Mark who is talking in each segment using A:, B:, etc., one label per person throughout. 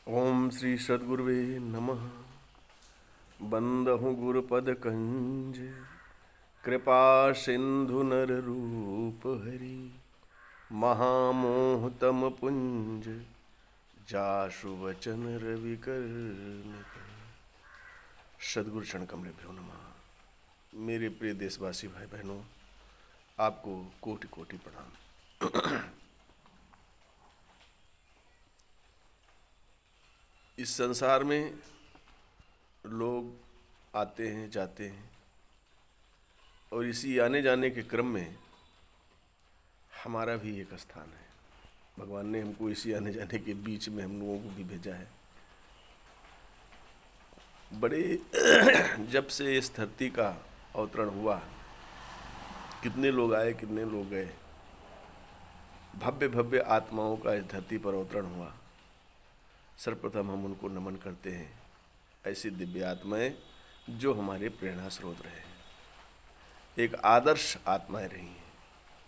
A: ओम श्री सद्गुरुवे नमः। बंदहु गुरुपद कंज, कृपा सिंधु नर रूप हरि। महामोह तम पुंज, जासु वचन रवि कर्ण। सद्गुरु चरण कमलेभ्यो नमः। मेरे प्रिय देशवासी भाई बहनों, आपको कोटि कोटि प्रणाम। इस संसार में लोग आते हैं जाते हैं, और इसी आने जाने के क्रम में हमारा भी एक स्थान है। भगवान ने हमको इसी आने जाने के बीच में हम लोगों को भी भेजा है। बड़े जब से इस धरती का अवतरण हुआ, कितने लोग आए कितने लोग गए। भव्य भव्य आत्माओं का इस धरती पर अवतरण हुआ। सर्वप्रथम हम उनको नमन करते हैं। ऐसी दिव्य आत्माएं जो हमारे प्रेरणा स्रोत रहे, एक आदर्श आत्माएं रही हैं,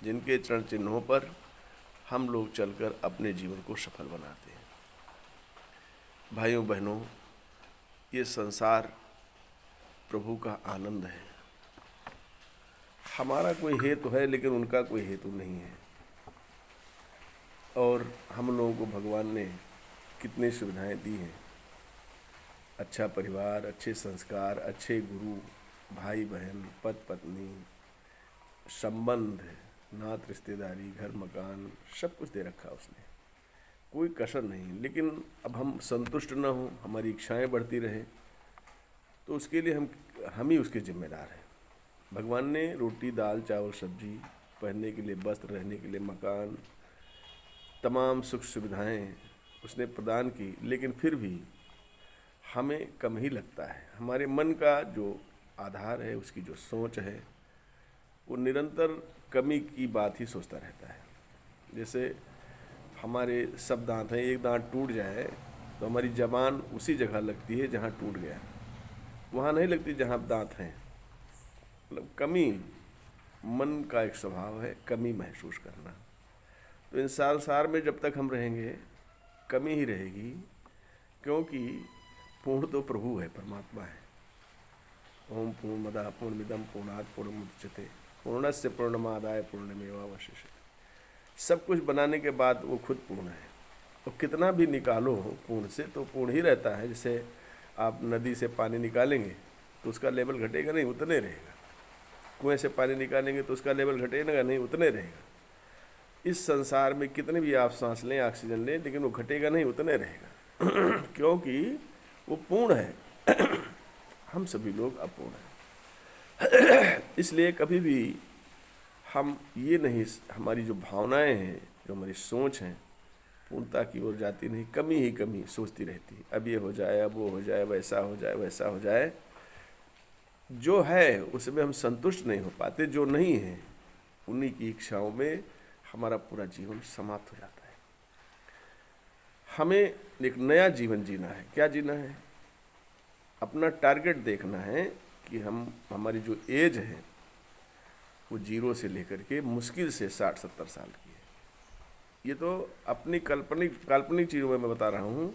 A: जिनके चरण चिन्हों पर हम लोग चलकर अपने जीवन को सफल बनाते हैं। भाइयों बहनों, ये संसार प्रभु का आनंद है। हमारा कोई हेतु है लेकिन उनका कोई हेतु नहीं है। और हम लोगों को भगवान ने कितनी सुविधाएं दी हैं। अच्छा परिवार, अच्छे संस्कार, अच्छे गुरु, भाई बहन, पति पत्नी, संबंध, नात रिश्तेदारी, घर मकान, सब कुछ दे रखा उसने, कोई कसर नहीं। लेकिन अब हम संतुष्ट न हों, हमारी इच्छाएं बढ़ती रहें, तो उसके लिए हम ही उसके जिम्मेदार हैं। भगवान ने रोटी दाल चावल सब्जी, पहनने के लिए वस्त्र, रहने के लिए मकान, तमाम सुख सुविधाएं उसने प्रदान की, लेकिन फिर भी हमें कम ही लगता है। हमारे मन का जो आधार है, उसकी जो सोच है, वो निरंतर कमी की बात ही सोचता रहता है। जैसे हमारे सब दांत हैं, एक दांत टूट जाए तो हमारी जबान उसी जगह लगती है जहाँ टूट गया, वहाँ नहीं लगती जहाँ दांत हैं। मतलब कमी मन का एक स्वभाव है, कमी महसूस करना। तो इन संसार में जब तक हम रहेंगे कमी ही रहेगी, क्योंकि पूर्ण तो प्रभु है, परमात्मा है। ओम पूर्णमदः पूर्णमिदं पूर्णात् पूर्णमुदच्यते पूर्णस्य पूर्णमादाय पूर्णमेवावशिष्यते। सब कुछ बनाने के बाद वो खुद पूर्ण है। और कितना भी निकालो पूर्ण से तो पूर्ण ही रहता है। जैसे आप नदी से पानी निकालेंगे तो उसका लेवल घटेगा नहीं, उतने रहेगा। कुएं से पानी निकालेंगे तो उसका लेवल घटेगा नहीं, उतने रहेगा। इस संसार में कितने भी आप सांस लें, ऑक्सीजन लें, लेकिन वो घटेगा नहीं, उतने रहेगा। क्योंकि वो पूर्ण है। हम सभी लोग अपूर्ण हैं। इसलिए कभी भी हम ये नहीं, हमारी जो भावनाएं हैं, जो हमारी सोच है, पूर्णता की ओर जाती नहीं, कमी ही कमी सोचती रहती। अब ये हो जाए, अब वो हो जाए, वैसा हो जाए, वैसा हो जाए। जो है उसमें हम संतुष्ट नहीं हो पाते। जो नहीं है उन्हीं की इच्छाओं में हमारा पूरा जीवन समाप्त हो जाता है। हमें एक नया जीवन जीना है। क्या जीना है? अपना टारगेट देखना है कि हमारी जो एज है वो 0 से लेकर के मुश्किल से 60-70 साल की है। ये तो अपनी काल्पनिक चीज़ों में मैं बता रहा हूँ,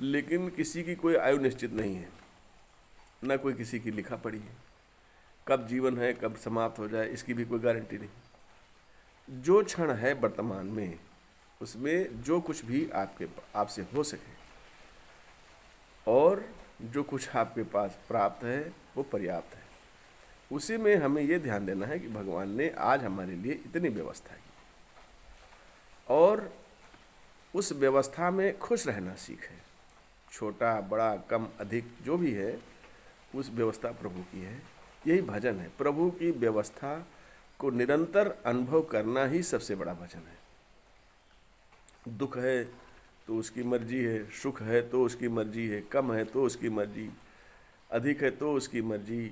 A: लेकिन किसी की कोई आयु निश्चित नहीं है, ना कोई किसी की लिखा पड़ी है। कब जीवन है, कब समाप्त हो जाए, इसकी भी कोई गारंटी नहीं। जो क्षण है वर्तमान में, उसमें जो कुछ भी आपसे हो सके और जो कुछ आपके पास प्राप्त है वो पर्याप्त है। उसी में हमें ये ध्यान देना है कि भगवान ने आज हमारे लिए इतनी व्यवस्था की, और उस व्यवस्था में खुश रहना सीखें। छोटा बड़ा कम अधिक जो भी है, उस व्यवस्था प्रभु की है। यही भजन है। प्रभु की व्यवस्था को निरंतर अनुभव करना ही सबसे बड़ा भजन है। दुख है तो उसकी मर्जी है, सुख है तो उसकी मर्जी है, कम है तो उसकी मर्जी, अधिक है तो उसकी मर्जी,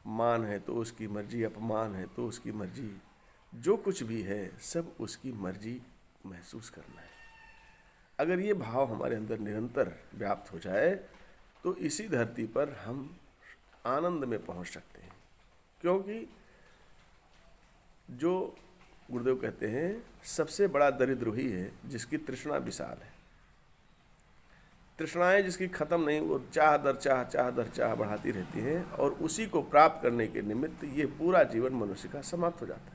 A: मान है तो उसकी मर्जी, अपमान है तो उसकी मर्जी। जो कुछ भी है सब उसकी मर्जी महसूस करना है। अगर ये भाव हमारे अंदर निरंतर व्याप्त हो जाए तो इसी धरती पर हम आनंद में पहुंच सकते हैं। क्योंकि जो गुरुदेव कहते हैं, सबसे बड़ा दरिद्र ही है जिसकी तृष्णा विशाल है। तृष्णाएं जिसकी ख़त्म नहीं, वो चाह दर चाह, चाह दर चाह बढ़ाती रहती हैं, और उसी को प्राप्त करने के निमित्त ये पूरा जीवन मनुष्य का समाप्त हो जाता है।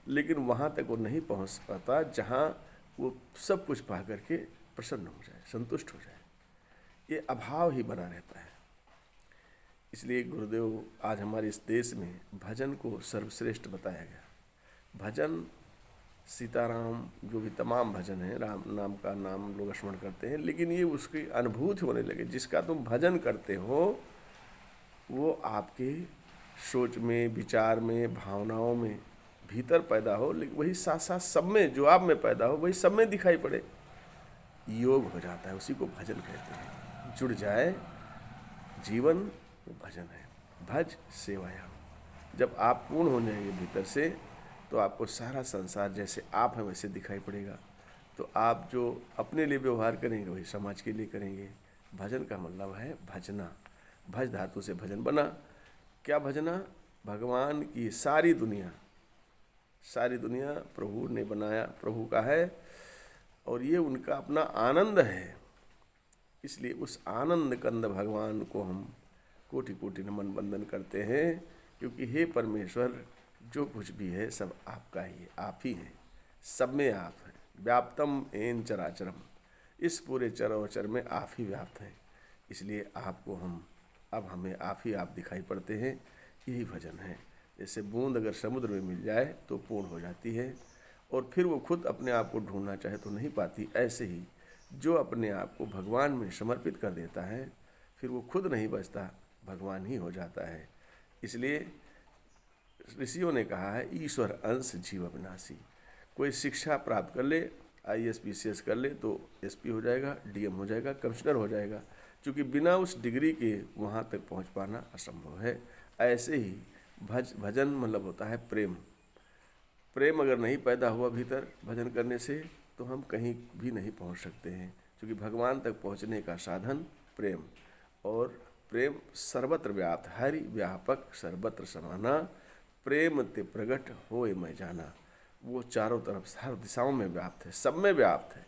A: लेकिन वहाँ तक वो नहीं पहुँच पाता जहाँ वो सब कुछ पा करके प्रसन्न हो जाए, संतुष्ट हो जाए। ये अभाव ही बना रहता है। इसलिए गुरुदेव आज हमारे इस देश में भजन को सर्वश्रेष्ठ बताया गया। भजन सीताराम जो भी तमाम भजन हैं, राम नाम का नाम लोग स्मरण करते हैं, लेकिन ये उसकी अनुभूति होने लगे। जिसका तुम भजन करते हो वो आपके सोच में, विचार में, भावनाओं में भीतर पैदा हो, लेकिन वही साथ साथ सब में, जो आप में पैदा हो वही सब में दिखाई पड़े, योग हो जाता है। उसी को भजन कहते हैं। जुड़ जाए जीवन, वो भजन है। भज सेवायाम। जब आप पूर्ण हो जाएंगे भीतर से, तो आपको सारा संसार जैसे आप हैं वैसे दिखाई पड़ेगा। तो आप जो अपने लिए व्यवहार करेंगे वही समाज के लिए करेंगे। भजन का मतलब है भजना। भज धातु से भजन बना। क्या भजना? भगवान की सारी दुनिया प्रभु ने बनाया, प्रभु का है, और ये उनका अपना आनंद है। इसलिए उस आनंद कंद भगवान को हम कोटि कोटि नमन वंदन करते हैं, क्योंकि हे परमेश्वर, जो कुछ भी है सब आपका ही है, आप ही हैं, सब में आप हैं। व्याप्तम एन चराचरम, इस पूरे चराचर में आप ही व्याप्त हैं। इसलिए आपको अब हमें आप ही आप दिखाई पड़ते हैं। यही भजन है। जैसे बूंद अगर समुद्र में मिल जाए तो पूर्ण हो जाती है, और फिर वो खुद अपने आप को ढूंढना चाहे तो नहीं पाती। ऐसे ही जो अपने आप को भगवान में समर्पित कर देता है, फिर वो खुद नहीं बचता, भगवान ही हो जाता है। इसलिए ऋषियों ने कहा है, ईश्वर अंश जीव अविनाशी। कोई शिक्षा प्राप्त कर ले, IAS PCS कर ले तो SP हो जाएगा, DM हो जाएगा, कमिश्नर हो जाएगा, क्योंकि बिना उस डिग्री के वहाँ तक पहुँच पाना असंभव है। ऐसे ही भजन मतलब होता है प्रेम। प्रेम अगर नहीं पैदा हुआ भीतर भजन करने से, तो हम कहीं भी नहीं पहुँच सकते हैं, क्योंकि भगवान तक पहुँचने का साधन प्रेम, और प्रेम सर्वत्र व्याप्त, हरि व्यापक सर्वत्र समाना, प्रेम ते प्रगट होए मैं जाना। वो चारों तरफ हर दिशाओं में व्याप्त है, सब में व्याप्त है,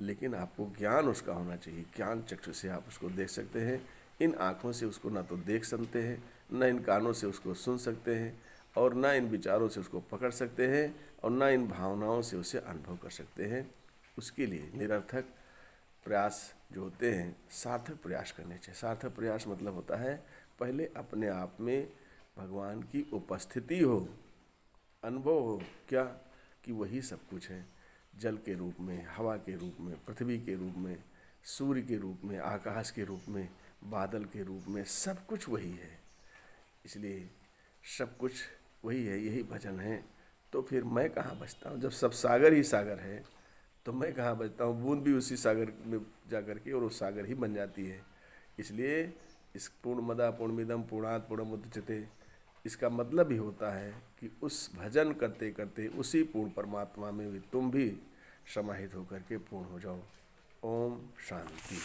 A: लेकिन आपको ज्ञान उसका होना चाहिए। ज्ञान चक्षु से आप उसको देख सकते हैं। इन आँखों से उसको ना तो देख सकते हैं, न इन कानों से उसको सुन सकते हैं, और न इन विचारों से उसको पकड़ सकते हैं, और न इन भावनाओं से उसे अनुभव कर सकते हैं। उसके लिए निरर्थक प्रयास जो होते हैं, सार्थक प्रयास करने चाहिए। सार्थक प्रयास मतलब होता है पहले अपने आप में भगवान की उपस्थिति हो, अनुभव हो, क्या कि वही सब कुछ है। जल के रूप में, हवा के रूप में, पृथ्वी के रूप में, सूर्य के रूप में, आकाश के रूप में, बादल के रूप में, सब कुछ वही है। इसलिए सब कुछ वही है, यही भजन है। तो फिर मैं कहाँ बचता हूँ? जब सब सागर ही सागर है तो मैं कहाँ बचता हूँ? बूंद भी उसी सागर में जा कर के और वो सागर ही बन जाती है। इसलिए इस पूर्णमदा पूर्णमिदम पूर्णात् पूर्णमुदच्यते, इसका मतलब ही होता है कि उस भजन करते करते उसी पूर्ण परमात्मा में भी तुम भी समाहित होकर के पूर्ण हो जाओ। ओम शांति।